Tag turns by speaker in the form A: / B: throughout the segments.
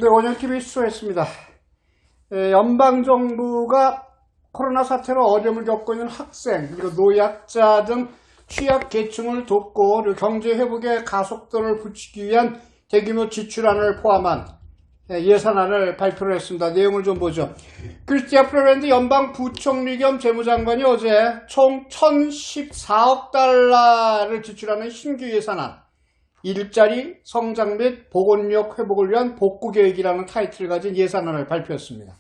A: 네, 원영TV 수고했습니다. 연방정부가 코로나 사태로 어려움을 겪고 있는 학생, 그리고 노약자 등 취약계층을 돕고 경제회복의 가속도를 붙이기 위한 대규모 지출안을 포함한 예산안을 발표를 했습니다. 내용을 좀 보죠. 크리스티아 프레랜드 연방부총리 겸 재무장관이 어제 총 1014억 달러를 지출하는 신규 예산안, 일자리, 성장 및 보건력 회복을 위한 복구계획이라는 타이틀을 가진 예산안을 발표했습니다.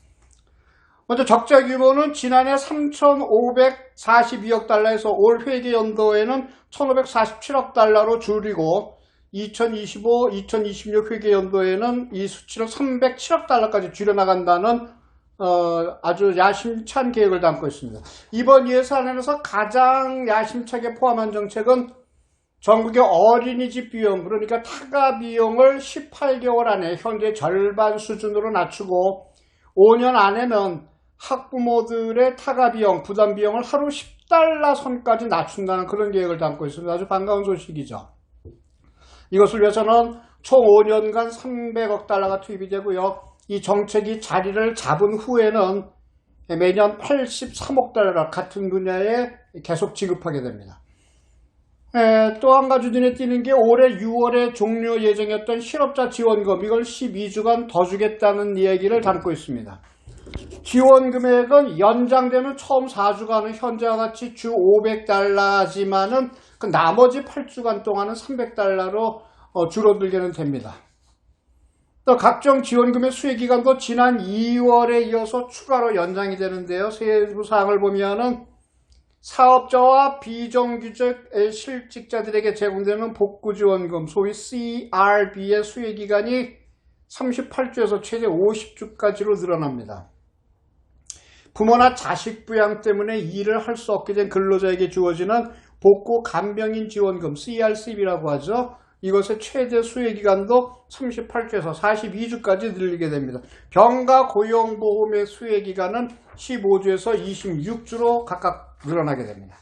A: 먼저 적자 규모는 지난해 3,542억 달러에서 올 회계연도에는 1,547억 달러로 줄이고 2025-2026 회계연도에는 이 수치를 307억 달러까지 줄여나간다는 아주 야심찬 계획을 담고 있습니다. 이번 예산안에서 가장 야심차게 포함한 정책은 전국의 어린이집 비용, 그러니까 타가 비용을 18개월 안에 현재 절반 수준으로 낮추고 5년 안에는 학부모들의 타가 비용, 부담 비용을 하루 10달러 선까지 낮춘다는 그런 계획을 담고 있습니다. 아주 반가운 소식이죠. 이것을 위해서는 총 5년간 300억 달러가 투입이 되고요. 이 정책이 자리를 잡은 후에는 매년 83억 달러 같은 분야에 계속 지급하게 됩니다. 또 한 가지 눈에 띄는 게 올해 6월에 종료 예정이었던 실업자 지원금, 이걸 12주간 더 주겠다는 이야기를 담고 있습니다. 지원 금액은 연장되는 처음 4주간은 현재와 같이 주 500달러지만은 그 나머지 8주간 동안은 300달러로 줄어들게는 됩니다. 또 각종 지원금의 수혜기간도 지난 2월에 이어서 추가로 연장이 되는데요. 세부 사항을 보면은 사업자와 비정규직 실직자들에게 제공되는 복구지원금, 소위 CRB의 수혜기간이 38주에서 최대 50주까지로 늘어납니다. 부모나 자식 부양 때문에 일을 할 수 없게 된 근로자에게 주어지는 복구 간병인 지원금, CRCB라고 하죠. 이것의 최대 수혜기간도 38주에서 42주까지 늘리게 됩니다. 병가 고용보험의 수혜기간은 15주에서 26주로 각각 늘어나게 됩니다.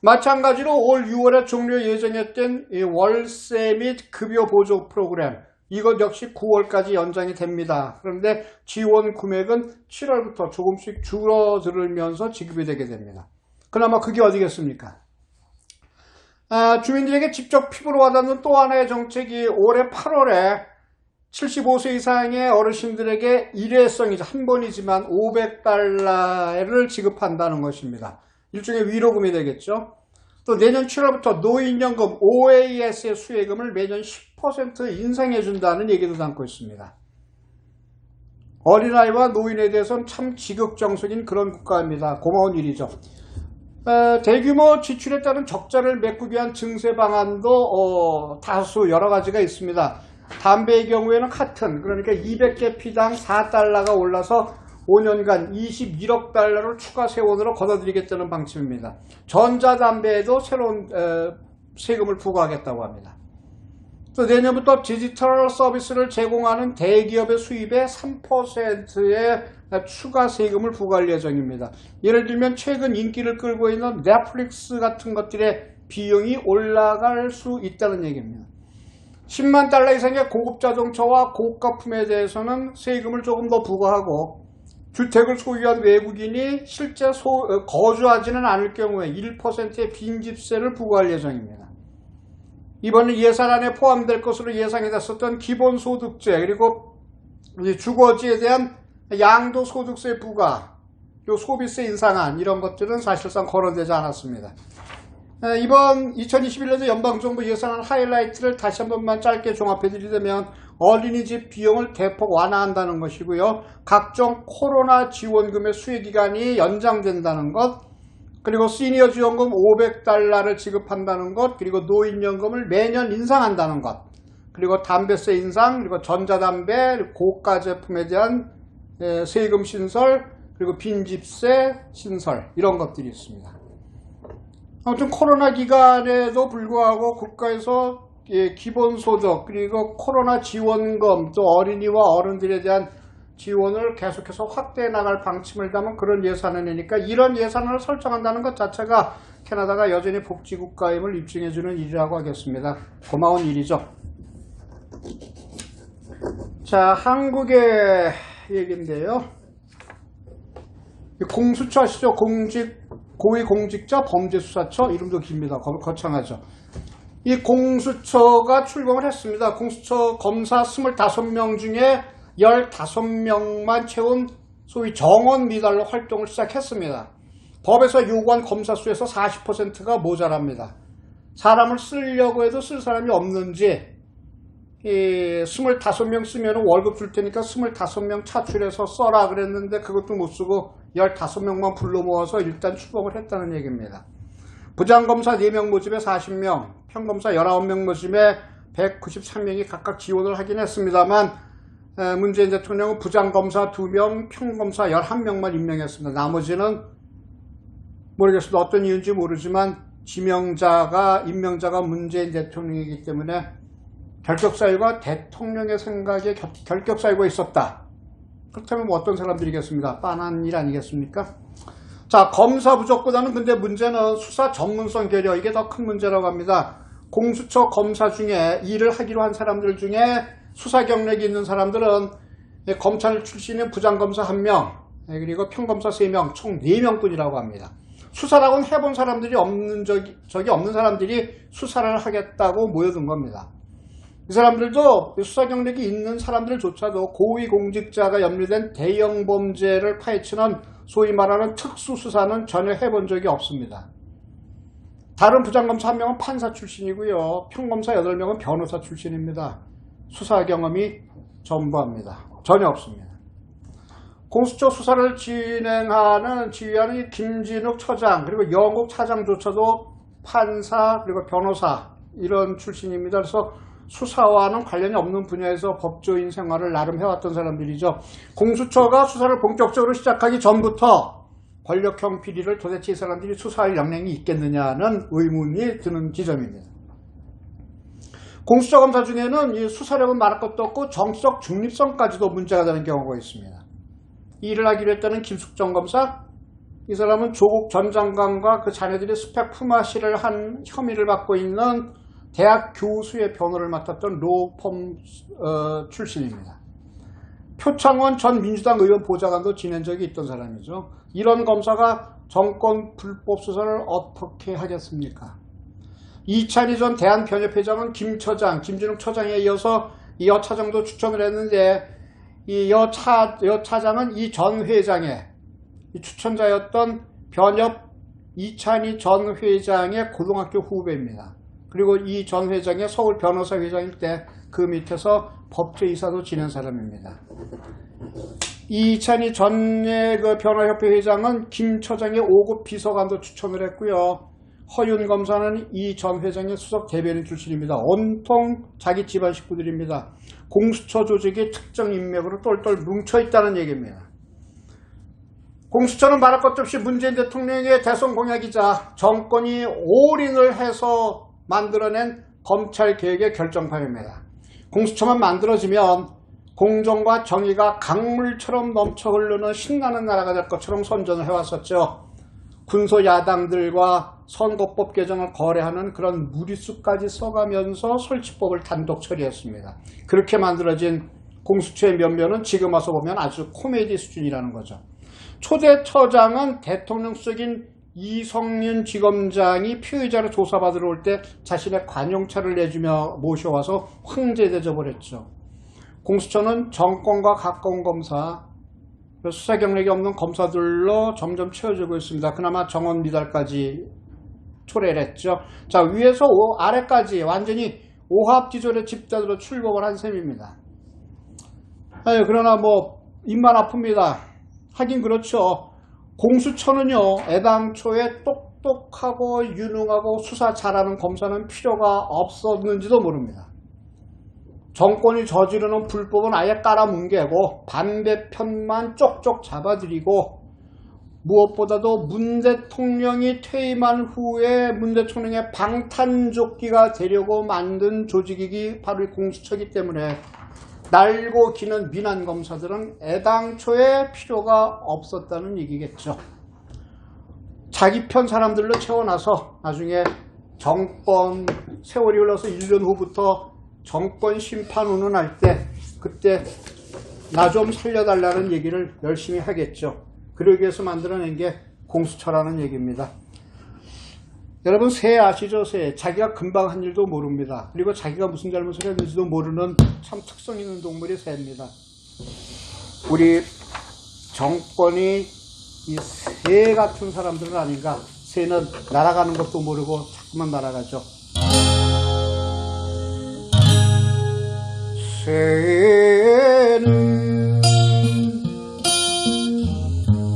A: 마찬가지로 올 6월에 종료 예정했던 월세 및 급여 보조 프로그램, 이것 역시 9월까지 연장이 됩니다. 그런데 지원 금액은 7월부터 조금씩 줄어들면서 지급이 되게 됩니다. 그나마 그게 어디겠습니까? 주민들에게 직접 피부로 와닿는 또 하나의 정책이 올해 8월에 75세 이상의 어르신들에게 일회성이죠. 한 번이지만 500달러를 지급한다는 것입니다. 일종의 위로금이 되겠죠. 또 내년 7월부터 노인연금 OAS의 수혜금을 매년 10% 인상해준다는 얘기도 담고 있습니다. 어린아이와 노인에 대해서는 참 지극정성인 그런 국가입니다. 고마운 일이죠. 대규모 지출에 따른 적자를 메꾸기 위한 증세 방안도 다수 여러 가지가 있습니다. 담배의 경우에는 카튼, 그러니까 200개 피당 4달러가 올라서 5년간 21억 달러를 추가 세원으로 걷어들이겠다는 방침입니다. 전자담배에도 새로운 세금을 부과하겠다고 합니다. 또 내년부터 디지털 서비스를 제공하는 대기업의 수입에 3%의 추가 세금을 부과할 예정입니다. 예를 들면 최근 인기를 끌고 있는 넷플릭스 같은 것들의 비용이 올라갈 수 있다는 얘기입니다. 10만 달러 이상의 고급 자동차와 고가품에 대해서는 세금을 조금 더 부과하고 주택을 소유한 외국인이 실제 거주하지는 않을 경우에 1%의 빈집세를 부과할 예정입니다. 이번에 예산안에 포함될 것으로 예상이 됐었던 기본소득세, 그리고 주거지에 대한 양도소득세 부과, 소비세 인상안, 이런 것들은 사실상 거론되지 않았습니다. 이번 2021년도 연방정부 예산안 하이라이트를 다시 한 번만 짧게 종합해드리자면 어린이집 비용을 대폭 완화한다는 것이고요. 각종 코로나 지원금의 수혜기간이 연장된다는 것, 그리고 시니어 지원금 500달러를 지급한다는 것, 그리고 노인연금을 매년 인상한다는 것, 그리고 담배세 인상, 그리고 전자담배, 고가 제품에 대한 세금 신설, 그리고 빈집세 신설, 이런 것들이 있습니다. 아무튼 코로나 기간에도 불구하고 국가에서 기본소득, 그리고 코로나 지원금, 또 어린이와 어른들에 대한 지원을 계속해서 확대해 나갈 방침을 담은 그런 예산안이니까 이런 예산안을 설정한다는 것 자체가 캐나다가 여전히 복지국가임을 입증해주는 일이라고 하겠습니다. 고마운 일이죠. 자, 한국의 얘기인데요. 공수처 아시죠? 고위공직자 범죄수사처, 이름도 깁니다. 거창하죠. 이 공수처가 출범을 했습니다. 공수처 검사 25명 중에 15명만 채운 소위 정원 미달로 활동을 시작했습니다. 법에서 요구한 검사 수에서 40%가 모자랍니다. 사람을 쓰려고 해도 쓸 사람이 없는지 25명 쓰면 월급 줄 테니까 25명 차출해서 써라 그랬는데 그것도 못 쓰고 15명만 불러 모아서 일단 출범을 했다는 얘기입니다. 부장검사 4명 모집에 40명, 평검사 19명 모집에 193명이 각각 지원을 하긴 했습니다만 문재인 대통령은 부장검사 2명, 평검사 11명만 임명했습니다. 나머지는 모르겠습니다. 어떤 이유인지 모르지만 임명자가 문재인 대통령이기 때문에 결격사유가 대통령의 생각에 결격사유가 있었다. 그렇다면 뭐 어떤 사람들이겠습니까? 빤한 일 아니겠습니까? 자, 검사 부족보다는 근데 문제는 수사 전문성 결여, 이게 더 큰 문제라고 합니다. 공수처 검사 중에 일을 하기로 한 사람들 중에 수사 경력이 있는 사람들은 검찰 출신인 부장검사 1명, 그리고 평검사 3명, 총 4명뿐이라고 합니다. 수사라고는 해본 사람들이 적이 없는 사람들이 수사를 하겠다고 모여든 겁니다. 이 사람들도 수사 경력이 있는 사람들조차도 고위공직자가 염려된 대형 범죄를 파헤치는 소위 말하는 특수수사는 전혀 해본 적이 없습니다. 다른 부장검사 1명은 판사 출신이고요. 평검사 8명은 변호사 출신입니다. 수사 경험이 전부합니다. 전혀 없습니다. 공수처 수사를 지휘하는 이 김진욱 처장 그리고 영국 차장조차도 판사 그리고 변호사 이런 출신입니다. 그래서 수사와는 관련이 없는 분야에서 법조인 생활을 나름 해왔던 사람들이죠. 공수처가 수사를 본격적으로 시작하기 전부터 권력형 비리를 도대체 이 사람들이 수사할 역량이 있겠느냐는 의문이 드는 지점입니다. 공수처 검사 중에는 이 수사력은 말할 것도 없고 정치적 중립성까지도 문제가 되는 경우가 있습니다. 이 일을 하기로 했다는 김숙정 검사, 이 사람은 조국 전 장관과 그 자녀들이 스펙 품앗이를 한 혐의를 받고 있는 대학 교수의 변호를 맡았던 로펌 출신입니다. 표창원 전 민주당 의원 보좌관도 지낸 적이 있던 사람이죠. 이런 검사가 정권 불법 수사를 어떻게 하겠습니까? 이찬희 전 대한변협회장은 김 처장, 김진욱 처장에 이어서 이 여 차장도 추천을 했는데 이 여 차장은 이 전 회장의 추천자였던 변협 이찬희 전 회장의 고등학교 후배입니다. 그리고 이 전 회장의 서울 변호사 회장일 때 그 밑에서 법제이사도 지낸 사람입니다. 이찬희 전의 그 변호협회 회장은 김 처장의 5급 비서관도 추천을 했고요. 허윤 검사는 이 전 회장의 수석 대변인 출신입니다. 온통 자기 집안 식구들입니다. 공수처 조직이 특정 인맥으로 똘똘 뭉쳐있다는 얘기입니다. 공수처는 말할 것도 없이 문재인 대통령의 대선 공약이자 정권이 올인을 해서 만들어낸 검찰개혁의 결정판입니다. 공수처만 만들어지면 공정과 정의가 강물처럼 넘쳐 흐르는 신나는 나라가 될 것처럼 선전을 해왔었죠. 군소 야당들과 선거법 개정을 거래하는 그런 무리수까지 써가면서 설치법을 단독 처리했습니다. 그렇게 만들어진 공수처의 면면은 지금 와서 보면 아주 코미디 수준이라는 거죠. 초대 처장은 대통령 수석인 이성윤 지검장이 피의자로 조사받으러 올 때 자신의 관용차를 내주며 모셔와서 황제 대접을 했죠. 공수처는 정권과 가까운 검사, 수사 경력이 없는 검사들로 점점 채워지고 있습니다. 그나마 정원 미달까지 초래를 했죠. 자, 위에서 아래까지 완전히 오합지졸의 집단으로 출범을 한 셈입니다. 그러나 뭐 입만 아픕니다. 하긴 그렇죠. 공수처는요, 애당초에 똑똑하고 유능하고 수사 잘하는 검사는 필요가 없었는지도 모릅니다. 정권이 저지르는 불법은 아예 깔아뭉개고 반대편만 쪽쪽 잡아들이고 무엇보다도 문 대통령이 퇴임한 후에 문 대통령의 방탄조끼가 되려고 만든 조직이기 바로 이 공수처이기 때문에 날고 기는 민한 검사들은 애당초에 필요가 없었다는 얘기겠죠. 자기 편 사람들로 채워놔서 나중에 정권 세월이 흘러서 1년 후부터 정권 심판 운운할 때 그때 나 좀 살려달라는 얘기를 열심히 하겠죠. 그러기 위해서 만들어낸 게 공수처라는 얘기입니다. 여러분, 새 아시죠? 새. 자기가 금방 한 일도 모릅니다. 그리고 자기가 무슨 잘못을 했는지도 모르는 참 특성 있는 동물이 새입니다. 우리 정권이 이 새 같은 사람들은 아닌가. 새는 날아가는 것도 모르고 자꾸만 날아가죠. 새는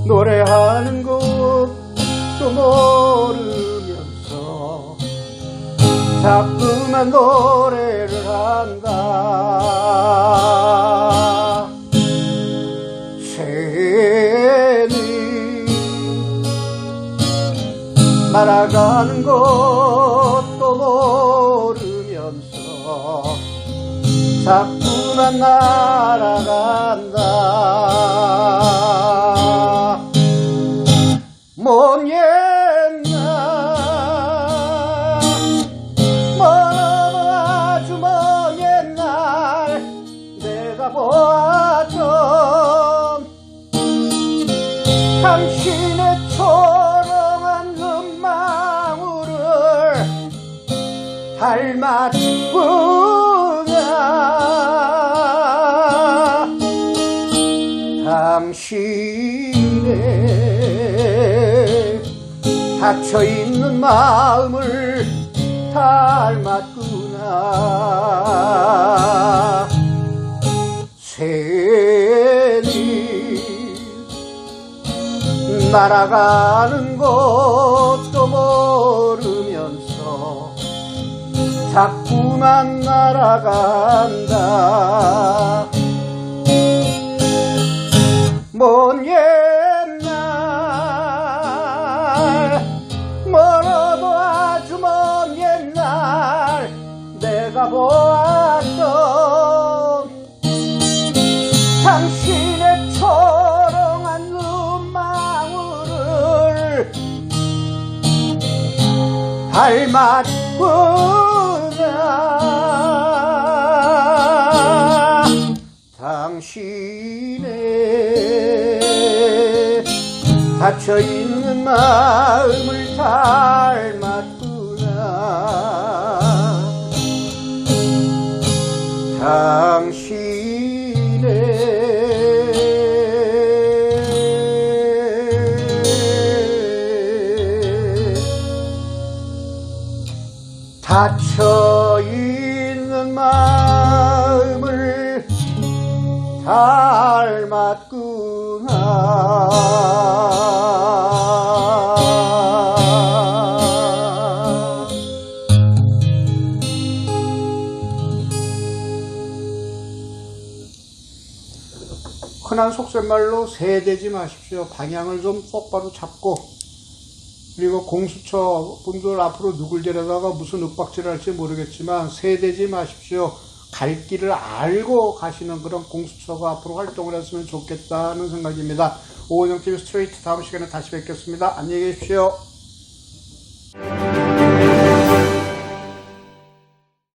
A: 노래하는 것도 모르면서 자꾸만 노래를 한다. 새는 날아가는 것도 모르면서 자꾸만 날아간다. 먼 옛날 멀어도 아주 먼 옛날 내가 보았던 당신의 초롱한 눈망울을 닮았구나. 당신의 닫혀있는 마음을 닮았구나. 새는 날아가는 것도 모르면서 자꾸만 날아간다. 먼 옛날 멀어도 아주 먼 옛날 내가 보았던 당신의 초롱한 눈망울을 닮았구나. 당신의 닫혀있는 마음을 닮았구나. 당신의 닫혀있는 마음을 닮았구나. 흔한 속셈말로 새되지 마십시오. 방향을 좀 똑바로 잡고, 그리고 공수처 분들 앞으로 누굴 데려다가 무슨 윽박질을 할지 모르겠지만 새되지 마십시오. 갈 길을 알고 가시는 그런 공수처가 앞으로 활동을 했으면 좋겠다는 생각입니다. 오은영TV 스트레이트 다음 시간에 다시 뵙겠습니다. 안녕히 계십시오.